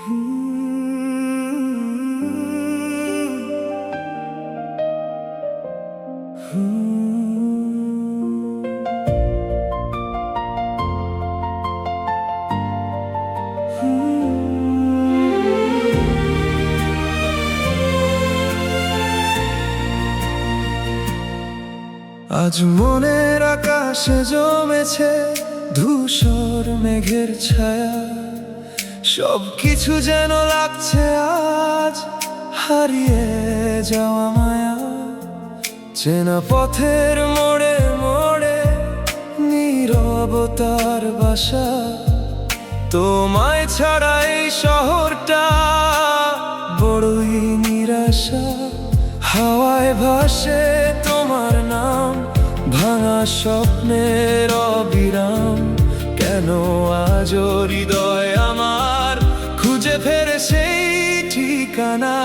আজ মনের আকাশে জমেছে ধূসর মেঘের ছায়া, সবকিছু যেন লাগছে আজ হারিয়ে যাওয়া মায়া। চেনা পথের মোড়ে মোড়ে নীরবতার বাসা, তোমায় ছাড়া এই শহরটা বড়ই নিরাশা। হাওয়ায় ভাসে তোমার নাম, ভাঙা স্বপ্নের অবিরাম। কেন আজ হৃদয় আমার খুঁজে ফেরে সেই ঠিকানা?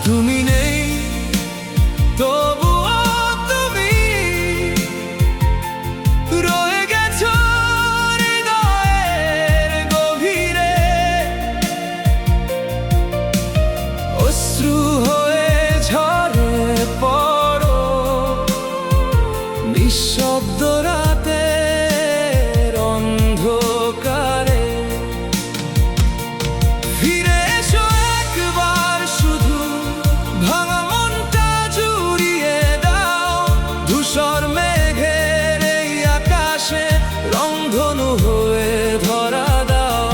তুমি নেই তবুও তুমি রয়ে গেছো হৃদয়ের গভীরে। অশ্রু হয়ে ঝরে পড়ো নিঃশব্দ রাতের অন্ধকারে। ফিরে এসো একবার শুধু, ভাঙা মনটা জুড়িয়ে দাও। ধূসর মেঘের এই আকাশে রংধনু হয়ে ধরা দাও।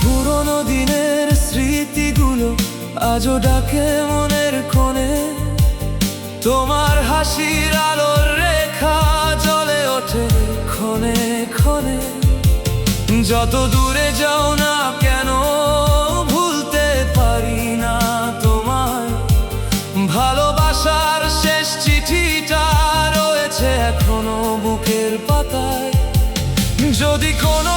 পুরোনো দিনের স্মৃতিগুলো আজও ডাকে মনের কোণে। তোমার হাসির আলোর রেখা জ্বলে ওঠে ক্ষণে ক্ষণে। যত দূরে যাও না কেন ভুলতে পারি না তোমায়। ভালোবাসার শেষ চিঠিটা রয়েছে এখনো বুকের পাতায়। যদি কোনো